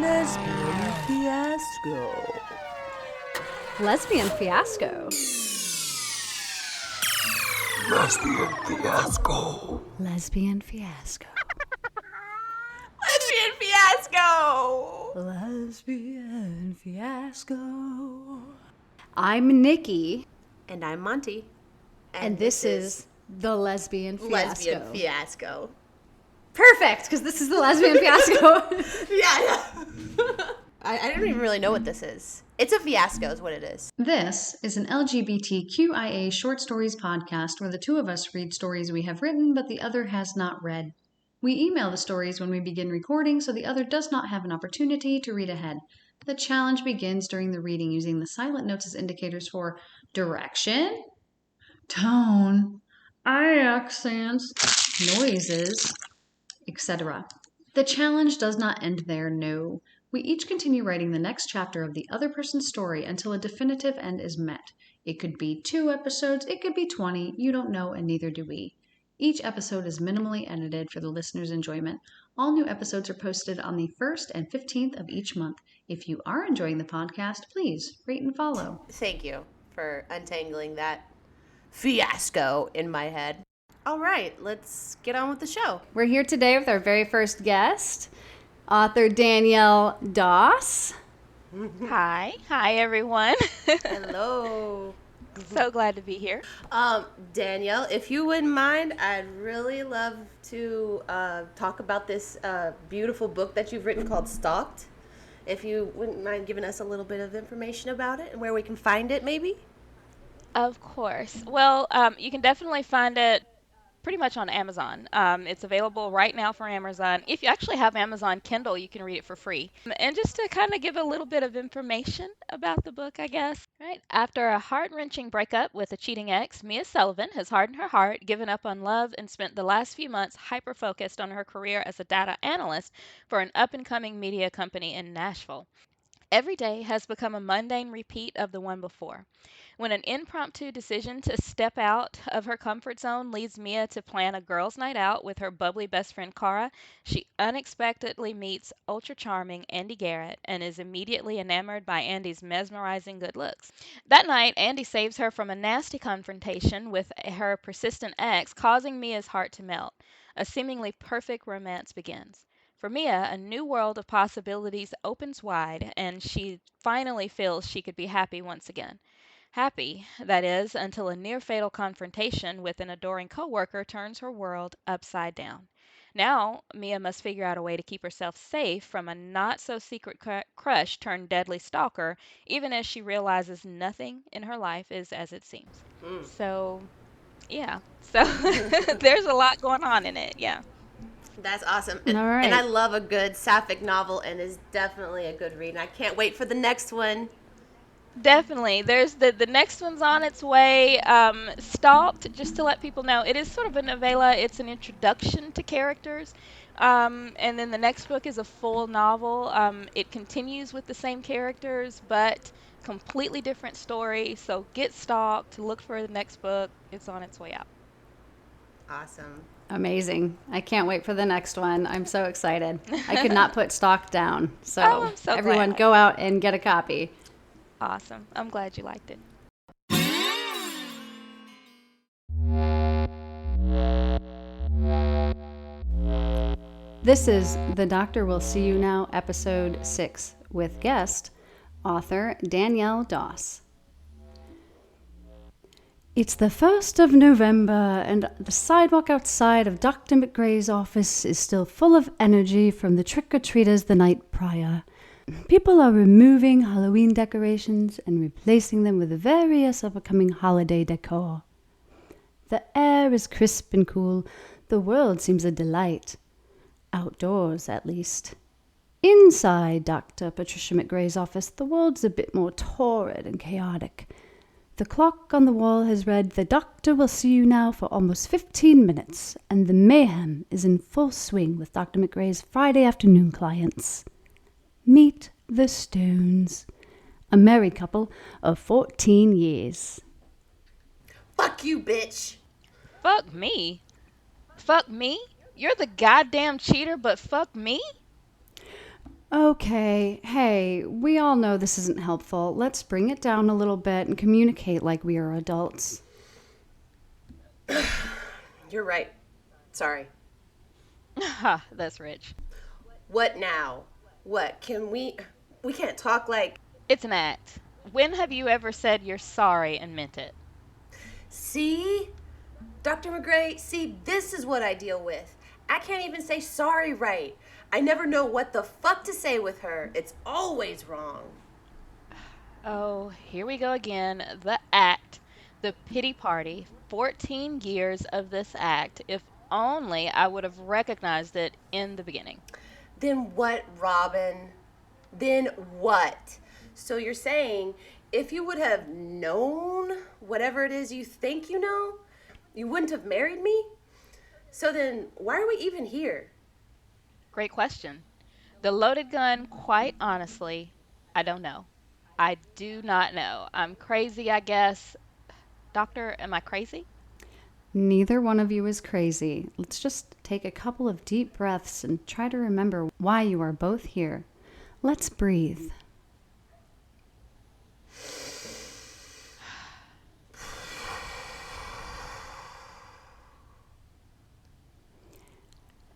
Lesbian Fiasco. Lesbian Fiasco. Lesbian Fiasco. Lesbian Fiasco. Lesbian Fiasco. Lesbian Fiasco. I'm Nikki. And I'm Monte. And this is the Lesbian Fiasco. Lesbian Fiasco. Perfect, because this is the Lesbian Fiasco. Yeah. I don't even really know what this is. It's a fiasco is what it is. This is an LGBTQIA short stories podcast where the two of us read stories we have written but the other has not read. We email the stories when we begin recording so the other does not have an opportunity to read ahead. The challenge begins during the reading using the silent notes as indicators for direction, tone, accents, noises, etc. The challenge does not end there, no. We each continue writing the next chapter of the other person's story until a definitive end is met. It could be 2 episodes, it could be 20, you don't know and neither do we. Each episode is minimally edited for the listener's enjoyment. All new episodes are posted on the 1st and 15th of each month. If you are enjoying the podcast, please rate and follow. Thank you for untangling that fiasco in my head. All right, let's get on with the show. We're here today with our very first guest, author Danielle Doss. Hi everyone. Hello. So glad to be here. Danielle, if you wouldn't mind, I'd really love to talk about this beautiful book that you've written called Stalked. If you wouldn't mind giving us a little bit of information about it and where we can find it, maybe? Of course. Well, you can definitely find it pretty much on Amazon. It's available right now for Amazon. If you actually have Amazon Kindle, you can read it for free. And just to kind of give a little bit of information about the book, I guess. Right. After a heart-wrenching breakup with a cheating ex, Mia Sullivan has hardened her heart, given up on love, and spent the last few months hyper-focused on her career as a data analyst for an up-and-coming media company in Nashville. Every day has become a mundane repeat of the one before. When an impromptu decision to step out of her comfort zone leads Mia to plan a girls' night out with her bubbly best friend Cara, she unexpectedly meets ultra-charming Andy Garrett and is immediately enamored by Andy's mesmerizing good looks. That night, Andy saves her from a nasty confrontation with her persistent ex, causing Mia's heart to melt. A seemingly perfect romance begins. For Mia, a new world of possibilities opens wide, and she finally feels she could be happy once again. Happy, that is, until a near-fatal confrontation with an adoring coworker turns her world upside down. Now, Mia must figure out a way to keep herself safe from a not-so-secret crush turned deadly stalker, even as she realizes nothing in her life is as it seems. So, yeah. So, there's a lot going on in it, yeah. That's awesome. And, All right. and I love a good sapphic novel and is definitely a good read. And I can't wait for the next one. Definitely. There's the next one's on its way. Stalked, just to let people know, it is sort of a novella. It's an introduction to characters. And then the next book is a full novel. It continues with the same characters, but completely different story. So get stalked, look for the next book. It's on its way out. Awesome. Amazing. I can't wait for the next one. I'm so excited. I could not put stock down. So, I'm so everyone glad. go out and get a copy. Awesome. I'm glad you liked it. This is The Doctor Will See You Now, Episode 6, with guest, author Danielle Doss. It's the 1st of November, and the sidewalk outside of Dr. McGray's office is still full of energy from the trick-or-treaters the night prior. People are removing Halloween decorations and replacing them with various upcoming holiday decor. The air is crisp and cool. The world seems a delight. Outdoors, at least. Inside Dr. Patricia McGray's office, the world's a bit more torrid and chaotic. The clock on the wall has read, "The doctor will see you now," for almost 15 minutes, and the mayhem is in full swing with Dr. McGray's Friday afternoon clients. Meet the Stones, a married couple of 14 years. Fuck you, bitch. Fuck me? Fuck me? You're the goddamn cheater, but fuck me? Okay, hey, we all know this isn't helpful. Let's bring it down a little bit and communicate like we are adults. You're right. Sorry. Ha, that's rich. What now? What? We can't talk like. It's an act. When have you ever said you're sorry and meant it? See? Dr. McGray, see, this is what I deal with. I can't even say sorry right. I never know what the fuck to say with her. It's always wrong. Oh, here we go again. The act, the pity party. 14 years of this act. If only I would have recognized it in the beginning. Then what, Robin? Then what? So you're saying if you would have known whatever it is you think you know, you wouldn't have married me? So then why are we even here? Great question. The loaded gun, quite honestly, I don't know. I do not know. I'm crazy, I guess. Doctor, am I crazy? Neither one of you is crazy. Let's just take a couple of deep breaths and try to remember why you are both here. Let's breathe.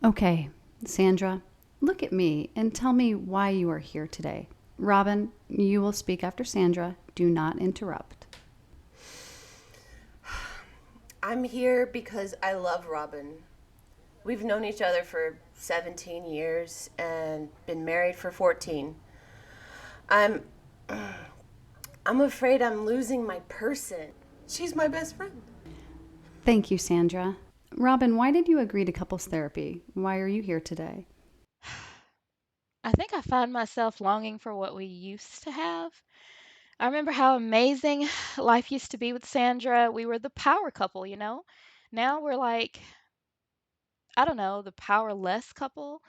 Okay, Sandra, look at me and tell me why you are here today. Robin, you will speak after Sandra. Do not interrupt. I'm here because I love Robin. We've known each other for 17 years and been married for 14. I'm I'm afraid I'm losing my person. She's my best friend. Thank you, Sandra. Robin, why did you agree to couples therapy? Why are you here today? I think I find myself longing for what we used to have. I remember how amazing life used to be with Sandra. We were the power couple, you know? Now we're like, I don't know, the powerless couple.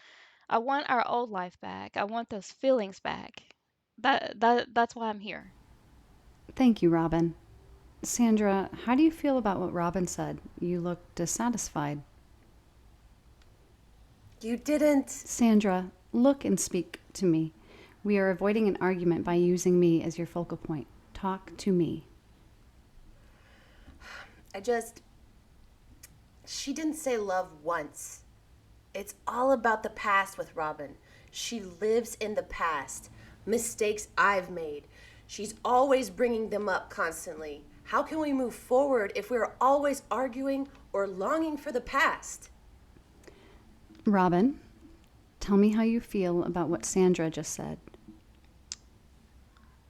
I want our old life back. I want those feelings back. That's why I'm here. Thank you, Robin. Sandra, how do you feel about what Robin said? You look dissatisfied. You didn't. Sandra, look and speak to me. We are avoiding an argument by using me as your focal point. Talk to me. I just. She didn't say love once. It's all about the past with Robin. She lives in the past. Mistakes I've made. She's always bringing them up constantly. How can we move forward if we're always arguing or longing for the past? Robin, tell me how you feel about what Sandra just said.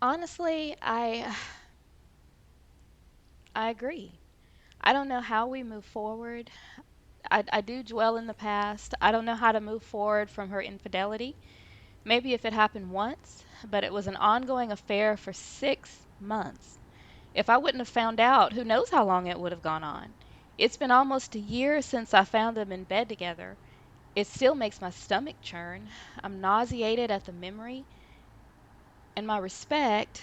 Honestly, I agree. I don't know how we move forward. I do dwell in the past. I don't know how to move forward from her infidelity. Maybe if it happened once, but it was an ongoing affair for 6 months. If I wouldn't have found out, who knows how long it would have gone on. It's been almost a year since I found them in bed together. It still makes my stomach churn. I'm nauseated at the memory, and my respect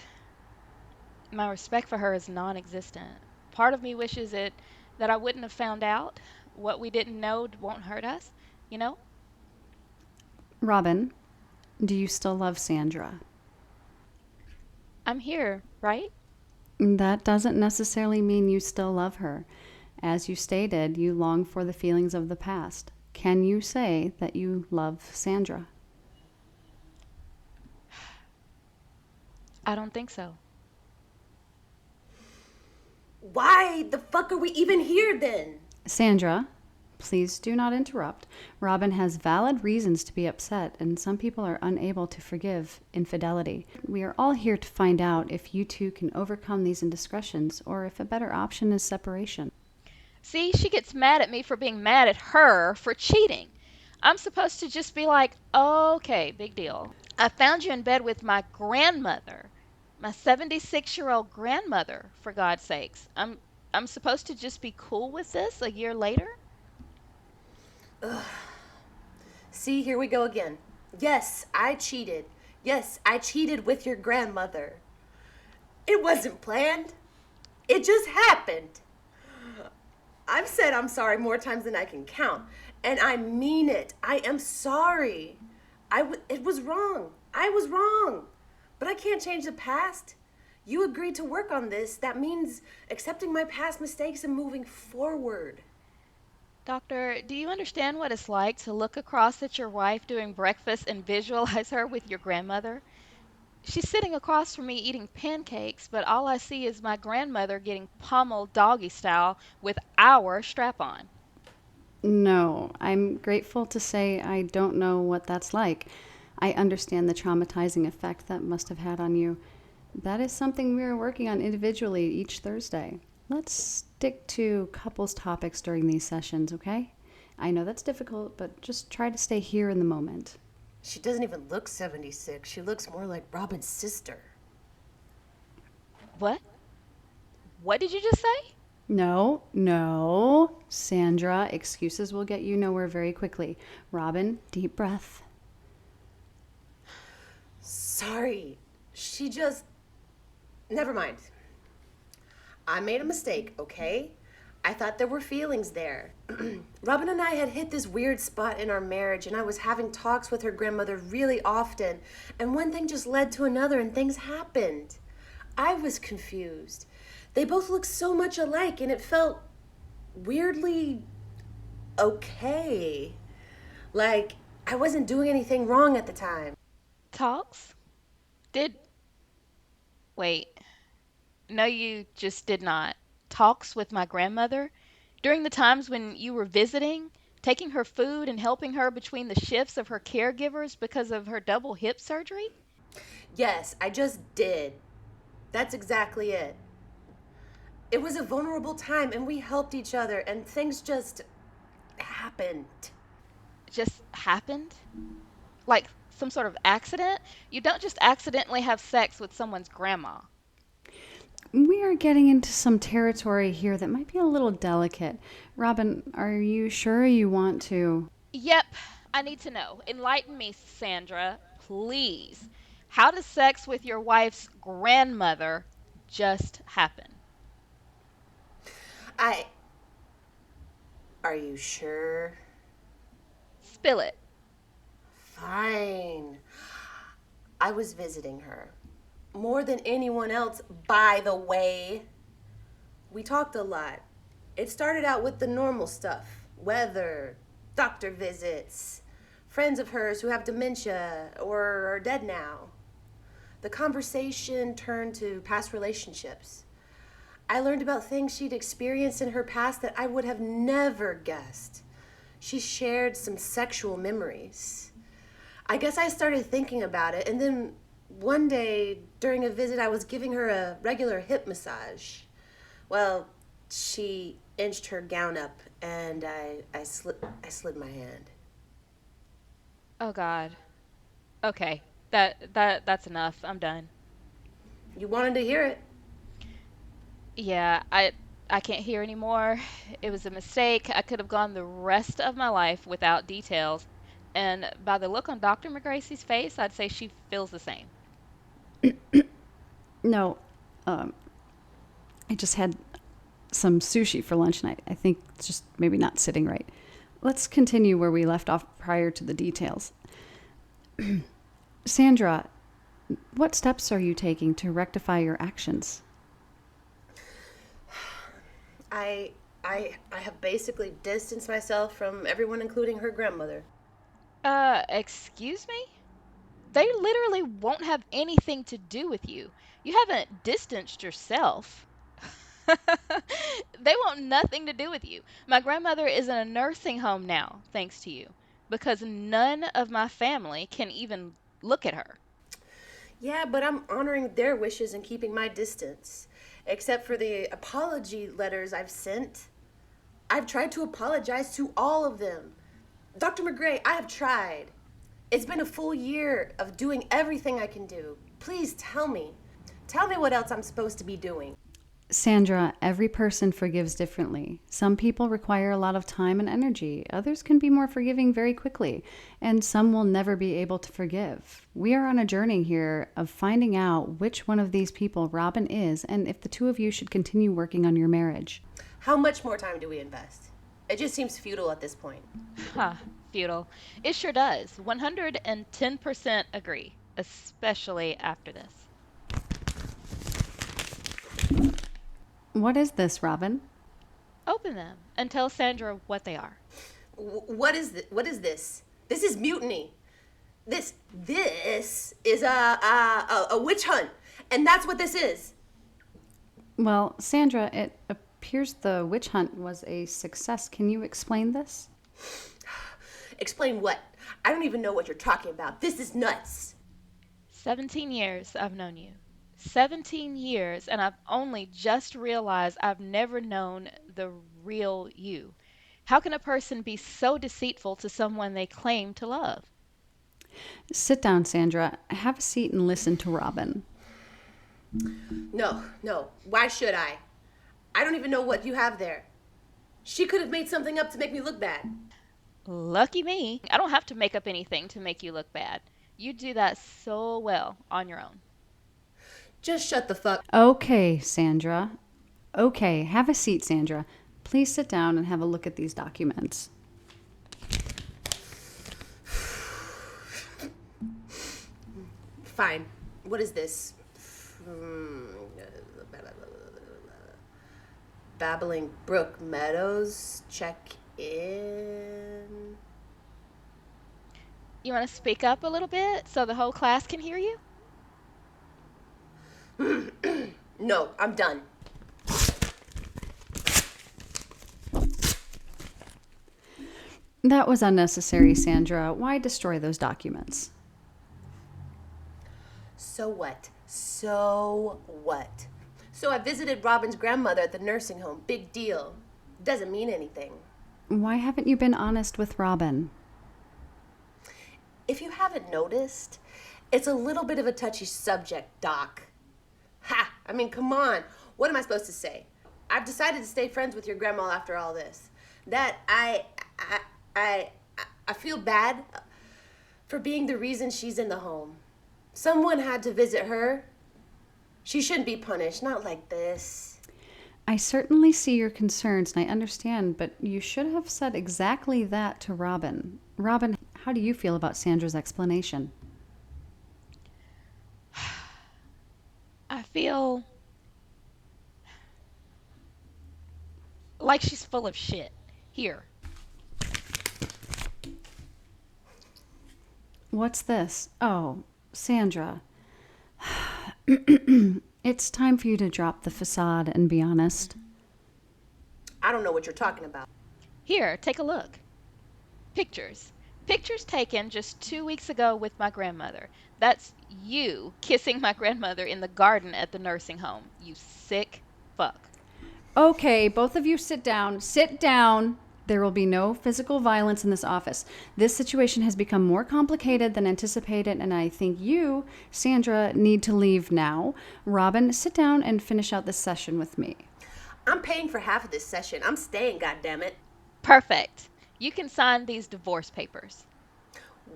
for her is non-existent. Part of me wishes it that I wouldn't have found out. What we didn't know won't hurt us, you know? Robin, do you still love Sandra? I'm here, right? That doesn't necessarily mean you still love her. As you stated, you long for the feelings of the past. Can you say that you love Sandra? I don't think so. Why the fuck are we even here then? Sandra, please do not interrupt. Robin has valid reasons to be upset, and some people are unable to forgive infidelity. We are all here to find out if you two can overcome these indiscretions or if a better option is separation. See, she gets mad at me for being mad at her for cheating. I'm supposed to just be like, okay, big deal. I found you in bed with my grandmother, my 76-year-old grandmother, for God's sakes. I'm supposed to just be cool with this a year later? See, here we go again. Yes, I cheated. Yes, I cheated with your grandmother. It wasn't planned. It just happened. I've said I'm sorry more times than I can count, and I mean it. I am sorry. It was wrong. I was wrong. But I can't change the past. You agreed to work on this. That means accepting my past mistakes and moving forward. Doctor, do you understand what it's like to look across at your wife doing breakfast and visualize her with your grandmother? She's sitting across from me eating pancakes, but all I see is my grandmother getting pummeled doggy style with our strap on. No, I'm grateful to say I don't know what that's like. I understand the traumatizing effect that must have had on you. That is something we are working on individually each Thursday. Let's stick to couples topics during these sessions, okay? I know that's difficult, but just try to stay here in the moment. She doesn't even look 76. She looks more like Robin's sister. What? What did you just say? No, no. Sandra, excuses will get you nowhere very quickly. Robin, deep breath. Sorry. She just... Never mind. I made a mistake, okay? I thought there were feelings there. Robin and I had hit this weird spot in our marriage, and I was having talks with her grandmother really often, and one thing just led to another, and things happened. I was confused. They both looked so much alike, and it felt weirdly okay. Like I wasn't doing anything wrong at the time. Talks? Did. Wait. No, you just did not. Talks with my grandmother? During the times when you were visiting, taking her food and helping her between the shifts of her caregivers because of her double hip surgery? Yes, I just did. That's exactly it. It was a vulnerable time, and we helped each other, and things just happened. Just happened? Like some sort of accident? You don't just accidentally have sex with someone's grandma. We are getting into some territory here that might be a little delicate. Robin, are you sure you want to? Yep, I need to know. Enlighten me, Sandra, please. How does sex with your wife's grandmother just happen? I. Are you sure? Spill it. Fine. I was visiting her. More than anyone else, by the way. We talked a lot. It started out with the normal stuff: weather, doctor visits, friends of hers who have dementia or are dead now. The conversation turned to past relationships. I learned about things she'd experienced in her past that I would have never guessed. She shared some sexual memories. I guess I started thinking about it, and then one day during a visit, I was giving her a regular hip massage. Well, she inched her gown up, and I slid my hand. Oh God. Okay. That's enough. I'm done. You wanted to hear it. Yeah, I can't hear anymore. It was a mistake. I could have gone the rest of my life without details. And by the look on Dr. McGracie's face, I'd say she feels the same. No, um, I just had some sushi for lunch and I think it's just maybe not sitting right. Let's continue where we left off prior to the details. Sandra, what steps are you taking to rectify your actions? I I have basically distanced myself from everyone, including her grandmother. Excuse me? They literally won't have anything to do with you. You haven't distanced yourself. They want nothing to do with you. My grandmother is in a nursing home now, thanks to you, because none of my family can even look at her. Yeah, but I'm honoring their wishes and keeping my distance. Except for the apology letters I've sent. I've tried to apologize to all of them. Dr. McGray, I have tried. It's been a full year of doing everything I can do. Please tell me. Tell me what else I'm supposed to be doing. Sandra, every person forgives differently. Some people require a lot of time and energy. Others can be more forgiving very quickly, and some will never be able to forgive. We are on a journey here of finding out which one of these people Robin is and if the two of you should continue working on your marriage. How much more time do we invest? It just seems futile at this point. Huh, futile. It sure does. 110% agree, especially after this. What is this, Robin? Open them and tell Sandra what they are. What is this? What is this? This is mutiny. This is a witch hunt, and that's what this is. Well, Sandra, it appears the witch hunt was a success. Can you explain this? Explain what? I don't even know what you're talking about. This is nuts. 17 years I've known you. 17 years, and I've only just realized I've never known the real you. How can a person be so deceitful to someone they claim to love? Sit down, Sandra. Have a seat and listen to Robin. No. Why should I? I don't even know what you have there. She could have made something up to make me look bad. Lucky me. I don't have to make up anything to make you look bad. You do that so well on your own. Just shut the fuck. Okay, Sandra. Okay, have a seat, Sandra. Please sit down and have a look at these documents. Fine. What is this? Babbling Brook Meadows. Check in. You want to speak up a little bit so the whole class can hear you? No, I'm done. That was unnecessary, Sandra. Why destroy those documents? So what? So what? So I visited Robin's grandmother at the nursing home. Big deal. Doesn't mean anything. Why haven't you been honest with Robin? If you haven't noticed, it's a little bit of a touchy subject, Doc. Ha! I mean, come on. What am I supposed to say? I've decided to stay friends with your grandma after all this. That I feel bad for being the reason she's in the home. Someone had to visit her. She shouldn't be punished, not like this. I certainly see your concerns and I understand, but you should have said exactly that to Robin. Robin, how do you feel about Sandra's explanation? I feel like she's full of shit. Here. What's this? Oh, Sandra. It's time for you to drop the facade and be honest. I don't know what you're talking about. Here, take a look. Pictures. Pictures taken just 2 weeks ago with my grandmother. That's you kissing my grandmother in the garden at the nursing home. You sick fuck. Okay, both of you sit down. Sit down. There will be no physical violence in this office. This situation has become more complicated than anticipated, and I think you, Sandra, need to leave now. Robin, sit down and finish out this session with me. I'm paying for half of this session. I'm staying, goddammit. Perfect. You can sign these divorce papers.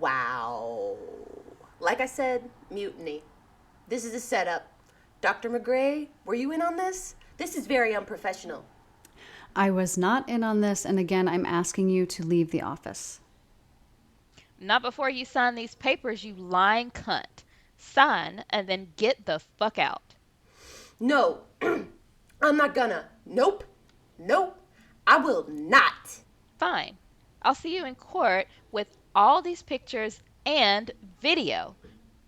Wow. Like I said, mutiny. This is a setup. Dr. McGray, were you in on this? This is very unprofessional. I was not in on this, and again, I'm asking you to leave the office. Not before you sign these papers, you lying cunt. Sign and then get the fuck out. No, I'm not gonna. Nope. I will not. Fine. I'll see you in court with all these pictures and video.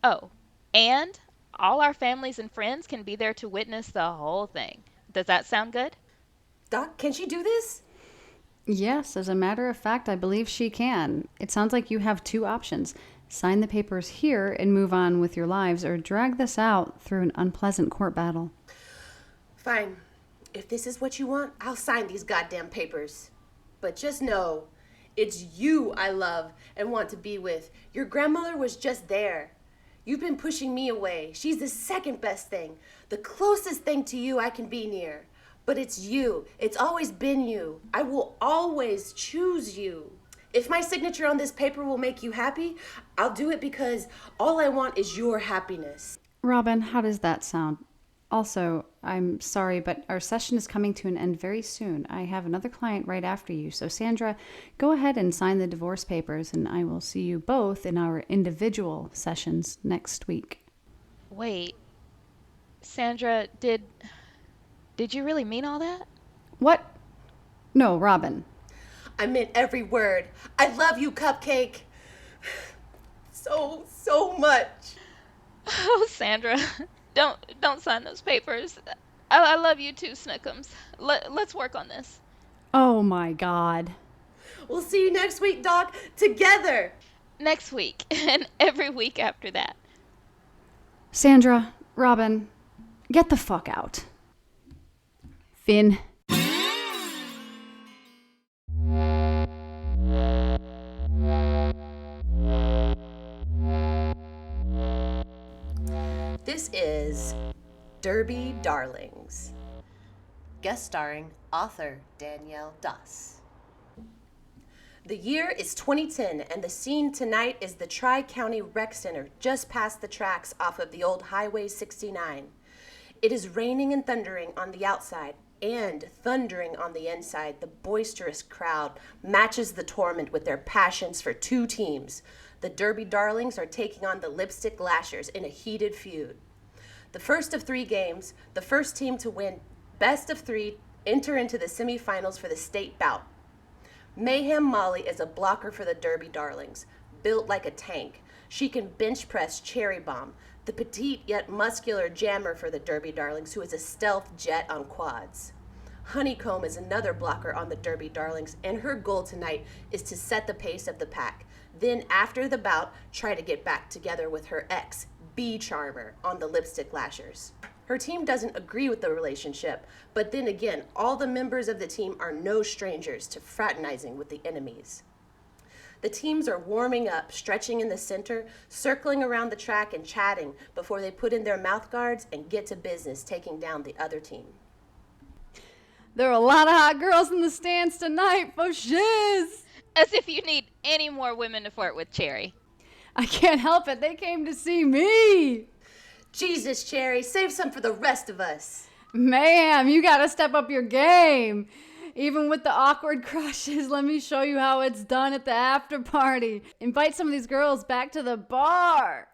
Oh, and all our families and friends can be there to witness the whole thing. Does that sound good? Doc, can she do this? Yes, as a matter of fact, I believe she can. It sounds like you have two options. Sign the papers here and move on with your lives, or drag this out through an unpleasant court battle. Fine. If this is what you want, I'll sign these goddamn papers. But just know, it's you I love and want to be with. Your grandmother was just there. You've been pushing me away. She's the second best thing, the closest thing to you I can be near. But it's you. It's always been you. I will always choose you. If my signature on this paper will make you happy, I'll do it because all I want is your happiness. Robin, how does that sound? Also, I'm sorry, but our session is coming to an end very soon. I have another client right after you. So, Sandra, go ahead and sign the divorce papers, and I will see you both in our individual sessions next week. Wait, Sandra, did you really mean all that? What? No, Robin. I meant every word. I love you, Cupcake. So much. Oh, Sandra, don't sign those papers. I love you too, Snookums. Let's work on this. Oh my God. We'll see you next week, Doc, together. Next week and every week after that. Sandra, Robin, get the fuck out. Finn. This is Derby Darlings, guest starring author Danielle Doss. The year is 2010, and the scene tonight is the Tri-County Rec Center just past the tracks off of the old Highway 69. It is raining and thundering on the outside and thundering on the inside. The boisterous crowd matches the torment with their passions for two teams. The Derby Darlings are taking on the Lipstick Lashers in a heated feud. The first of 3 games, the first team to win best of 3 enter into the semifinals for the state bout. Mayhem Molly is a blocker for the Derby Darlings, built like a tank. She can bench press Cherry Bomb, the petite yet muscular jammer for the Derby Darlings, who is a stealth jet on quads. Honeycomb is another blocker on the Derby Darlings, and her goal tonight is to set the pace of the pack. Then, after the bout, try to get back together with her ex, Bee Charmer, on the Lipstick Lashers. Her team doesn't agree with the relationship, but then again, all the members of the team are no strangers to fraternizing with the enemies. The teams are warming up, stretching in the center, circling around the track and chatting before they put in their mouth guards and get to business taking down the other team. There are a lot of hot girls in the stands tonight, for shiz. As if you need any more women to flirt with, Cherry. I can't help it. They came to see me. Jesus, Cherry, save some for the rest of us. Ma'am, you gotta step up your game. Even with the awkward crushes, let me show you how it's done at the after party. Invite some of these girls back to the bar.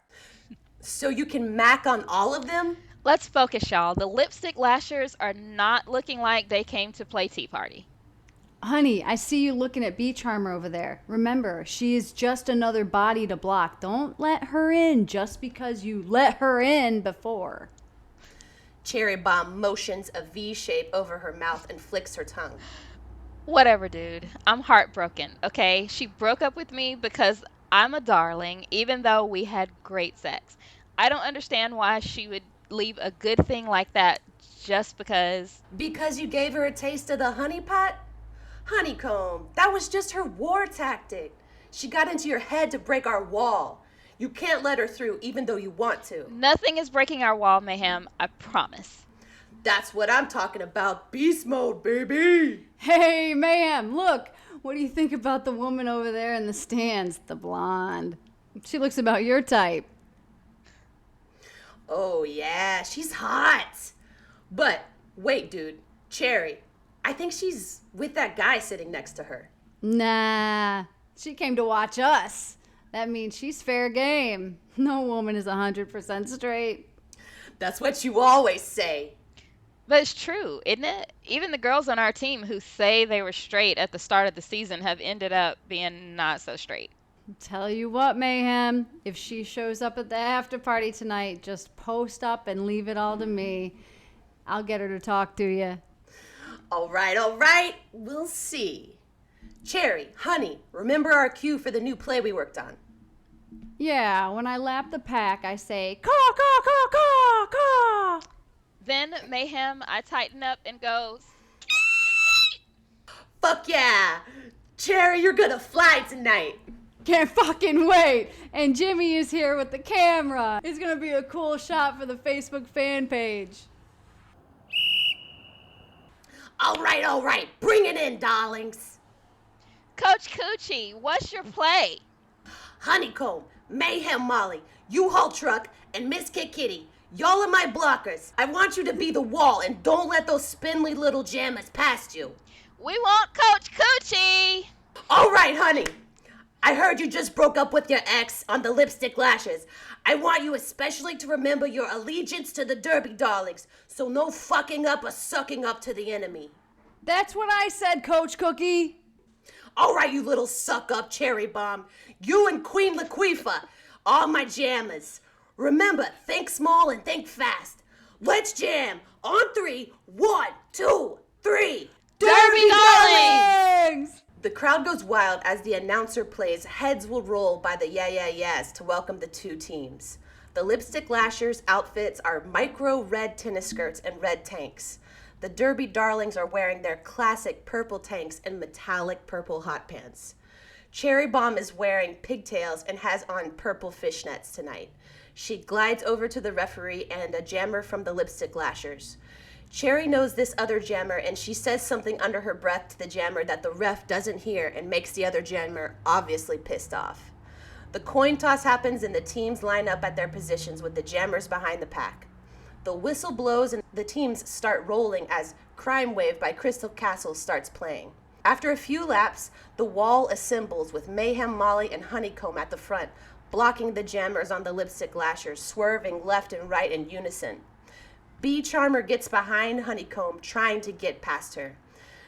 So you can mac on all of them? Let's focus, y'all. The Lipstick Lashers are not looking like they came to play Tea Party. Honey, I see you looking at Bee Charmer over there. Remember, she is just another body to block. Don't let her in just because you let her in before. Cherry Bomb motions a V shape over her mouth and flicks her tongue. Whatever, dude. I'm heartbroken, okay? She broke up with me because I'm a darling, even though we had great sex. I don't understand why she would leave a good thing like that just because... Because you gave her a taste of the honey pot? Honeycomb, that was just her war tactic. She got into your head to break our wall. You can't let her through even though you want to. Nothing is breaking our wall, Mayhem. I promise. That's what I'm talking about. Beast mode, baby. Hey, ma'am, look. What do you think about the woman over there in the stands, the blonde? She looks about your type. Oh, yeah, she's hot. But wait, dude. Cherry, I think she's with that guy sitting next to her. Nah, she came to watch us. That means she's fair game. No woman is 100% straight. That's what you always say. But it's true, isn't it? Even the girls on our team who say they were straight at the start of the season have ended up being not so straight. Tell you what, Mayhem, if she shows up at the after party tonight, just post up and leave it all to me. I'll get her to talk to you. All right. We'll see. Cherry, honey, remember our cue for the new play we worked on? Yeah, when I lap the pack, I say, caw, caw, caw, caw, caw. Then, Mayhem, I tighten up and goes, Fuck yeah! Cherry, you're gonna fly tonight. Can't fucking wait. And Jimmy is here with the camera. It's gonna be a cool shot for the Facebook fan page. All right. Bring it in, darlings. Coach Coochie, what's your play? Honeycomb, Mayhem Molly, U-Haul Truck, and Miss Kit Kitty. Y'all are my blockers. I want you to be the wall and don't let those spindly little jammers past you. We want Coach Coochie. All right, honey. I heard you just broke up with your ex on the Lipstick Lashes. I want you especially to remember your allegiance to the Derby Darlings, so no fucking up or sucking up to the enemy. That's what I said, Coach Cookie. All right, you little suck-up cherry bomb. You and Queen Laquifa, all my jammers. Remember, think small and think fast. Let's jam on 3. 1, 2, 3. Derby Darlings! The crowd goes wild as the announcer plays Heads Will Roll by the Yeah Yeah Yeahs to welcome the two teams. The Lipstick Lashers' outfits are micro red tennis skirts and red tanks. The Derby Darlings are wearing their classic purple tanks and metallic purple hot pants. Cherry Bomb is wearing pigtails and has on purple fishnets tonight. She glides over to the referee and a jammer from the Lipstick Lashers. Cherry knows this other jammer, and she says something under her breath to the jammer that the ref doesn't hear and makes the other jammer obviously pissed off. The coin toss happens and the teams line up at their positions with the jammers behind the pack. The whistle blows and the teams start rolling as Crime Wave by Crystal Castle starts playing. After a few laps, the wall assembles with Mayhem, Molly, and Honeycomb at the front, blocking the jammers on the Lipstick Lashers, swerving left and right in unison. Bee Charmer gets behind Honeycomb, trying to get past her.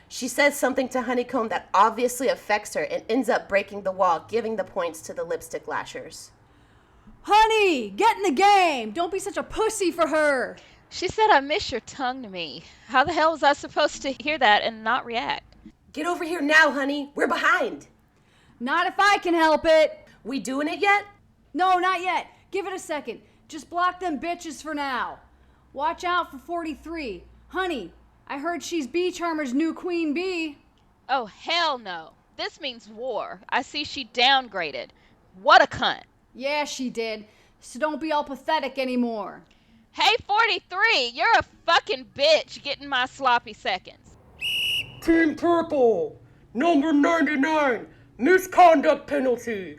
She says something to Honeycomb that obviously affects her and ends up breaking the wall, giving the points to the Lipstick Lashers. Honey, get in the game. Don't be such a pussy for her. She said I miss your tongue to me. How the hell was I supposed to hear that and not react? Get over here now, honey. We're behind. Not if I can help it. We doing it yet? No, not yet. Give it a second. Just block them bitches for now. Watch out for 43. Honey, I heard she's Bee Charmer's new queen bee. Oh, hell no. This means war. I see she downgraded. What a cunt. Yeah, she did. So don't be all pathetic anymore. Hey, 43, you're a fucking bitch getting my sloppy seconds. Team Purple, number 99, misconduct penalty.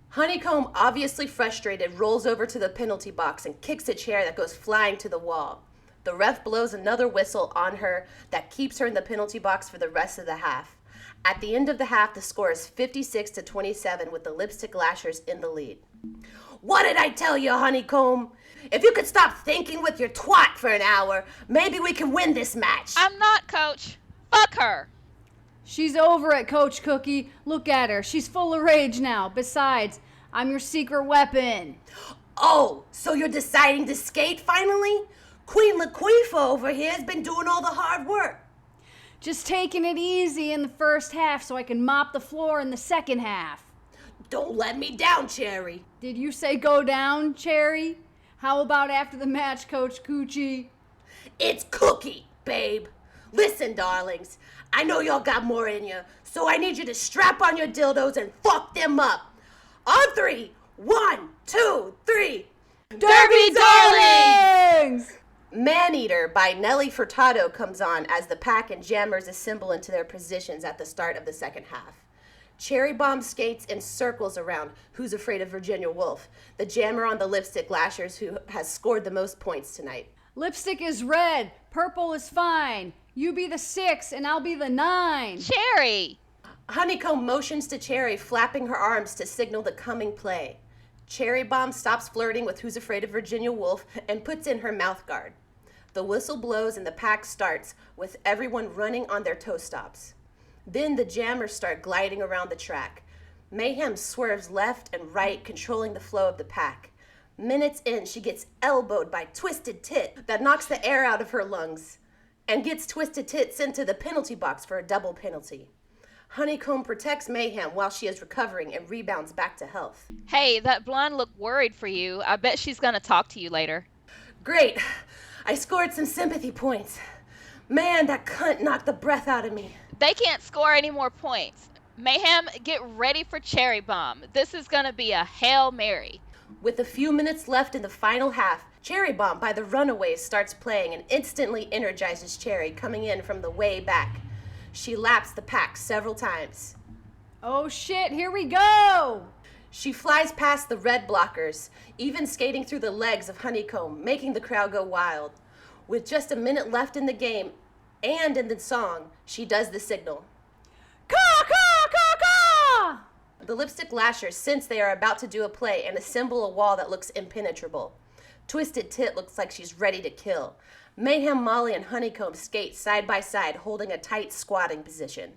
Honeycomb, obviously frustrated, rolls over to the penalty box and kicks a chair that goes flying to the wall. The ref blows another whistle on her that keeps her in the penalty box for the rest of the half. At the end of the half, the score is 56-27 with the Lipstick Lashers in the lead. What did I tell you, Honeycomb? If you could stop thinking with your twat for an hour, maybe we can win this match. I'm not, Coach. Fuck her. She's over it, Coach Cookie. Look at her. She's full of rage now. Besides, I'm your secret weapon. Oh, so you're deciding to skate finally? Queen Laquifa over here has been doing all the hard work. Just taking it easy in the first half so I can mop the floor in the second half. Don't let me down, Cherry. Did you say go down, Cherry? How about after the match, Coach Coochie? It's Cookie, babe. Listen, darlings, I know y'all got more in you, so I need you to strap on your dildos and fuck them up. On 3, 1, 2, 3. Derby Darlings! Maneater by Nelly Furtado comes on as the pack and jammers assemble into their positions at the start of the second half. Cherry Bomb skates in circles around Who's Afraid of Virginia Woolf, the jammer on the Lipstick Lashers who has scored the most points tonight. Lipstick is red, purple is fine. You be the 6 and I'll be the 9. Cherry! Honeycomb motions to Cherry, flapping her arms to signal the coming play. Cherry Bomb stops flirting with Who's Afraid of Virginia Woolf and puts in her mouth guard. The whistle blows and the pack starts, with everyone running on their toe stops. Then the jammers start gliding around the track. Mayhem swerves left and right, controlling the flow of the pack. Minutes in, she gets elbowed by Twisted Tit that knocks the air out of her lungs and gets Twisted Tit sent to the penalty box for a double penalty. Honeycomb protects Mayhem while she is recovering and rebounds back to health. Hey, that blonde looked worried for you. I bet she's gonna talk to you later. Great. I scored some sympathy points. Man, that cunt knocked the breath out of me. They can't score any more points. Mayhem, get ready for Cherry Bomb. This is gonna be a Hail Mary. With a few minutes left in the final half, Cherry Bomb by the Runaways starts playing and instantly energizes Cherry, coming in from the way back. She laps the pack several times. Oh shit, here we go! She flies past the red blockers, even skating through the legs of Honeycomb, making the crowd go wild. With just a minute left in the game and in the song, she does the signal. Caw, caw, caw, caw! The Lipstick Lashers sense they are about to do a play and assemble a wall that looks impenetrable. Twisted Tit looks like she's ready to kill. Mayhem, Molly, and Honeycomb skate side by side, holding a tight squatting position.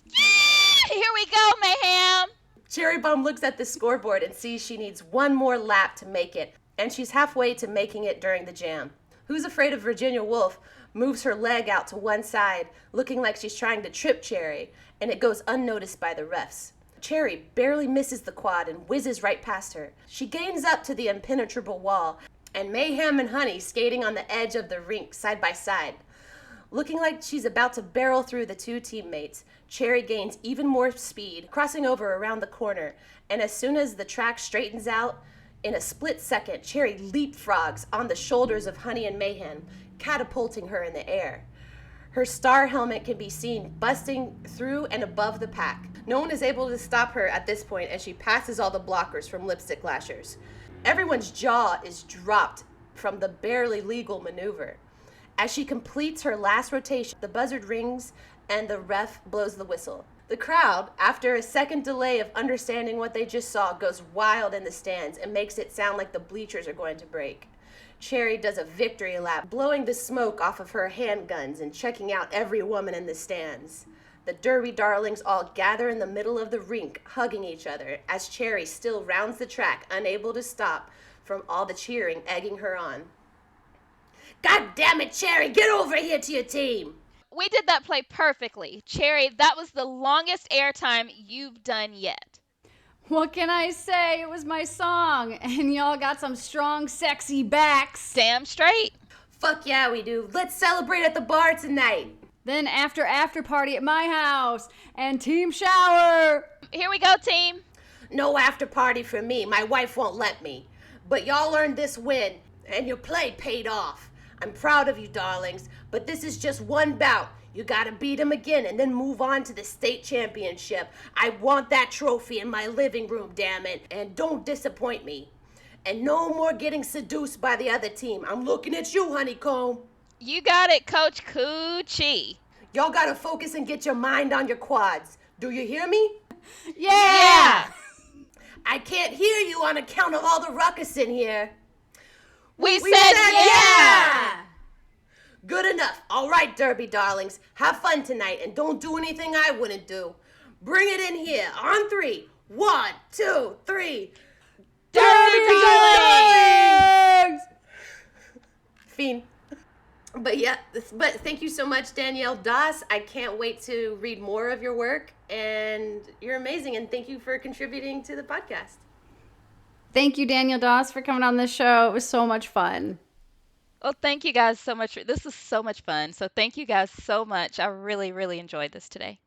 Here we go, Mayhem! Cherry Bomb looks at the scoreboard and sees she needs one more lap to make it, and she's halfway to making it during the jam. Who's Afraid of Virginia Woolf moves her leg out to one side, looking like she's trying to trip Cherry, and it goes unnoticed by the refs. Cherry barely misses the quad and whizzes right past her. She gains up to the impenetrable wall, and Mayhem and Honey skating on the edge of the rink side by side. Looking like she's about to barrel through the two teammates, Cherry gains even more speed, crossing over around the corner, and as soon as the track straightens out, in a split second, Cherry leapfrogs on the shoulders of Honey and Mayhem, catapulting her in the air. Her star helmet can be seen busting through and above the pack. No one is able to stop her at this point as she passes all the blockers from Lipstick Lashers. Everyone's jaw is dropped from the barely legal maneuver. As she completes her last rotation, the buzzer rings and the ref blows the whistle. The crowd, after a second delay of understanding what they just saw, goes wild in the stands and makes it sound like the bleachers are going to break. Cherry does a victory lap, blowing the smoke off of her handguns and checking out every woman in the stands. The Derby darlings all gather in the middle of the rink, hugging each other, as Cherry still rounds the track, unable to stop from all the cheering egging her on. God damn it, Cherry, get over here to your team! We did that play perfectly. Cherry, that was the longest airtime you've done yet. What can I say? It was my song, and y'all got some strong, sexy backs. Damn straight. Fuck yeah, we do. Let's celebrate at the bar tonight. Then after party at my house, and team shower. Here we go, team. No after party for me. My wife won't let me. But y'all earned this win, and your play paid off. I'm proud of you, darlings, but this is just one bout. You gotta beat him again and then move on to the state championship. I want that trophy in my living room, damn it, and don't disappoint me. And no more getting seduced by the other team. I'm looking at you, Honeycomb. You got it, Coach Coochie. Y'all gotta focus and get your mind on your quads. Do you hear me? Yeah! I can't hear you on account of all the ruckus in here. We said yeah! Good enough. All right, Derby darlings. Have fun tonight and don't do anything I wouldn't do. Bring it in here. On 3. 1, 2, 3. Derby darlings! Fiend. But thank you so much, Danielle Doss. I can't wait to read more of your work, and you're amazing, and thank you for contributing to the podcast. Thank you, Danielle Doss, for coming on this show. It was so much fun. Well, thank you guys so much. This is so much fun. So thank you guys so much. I really, really enjoyed this today.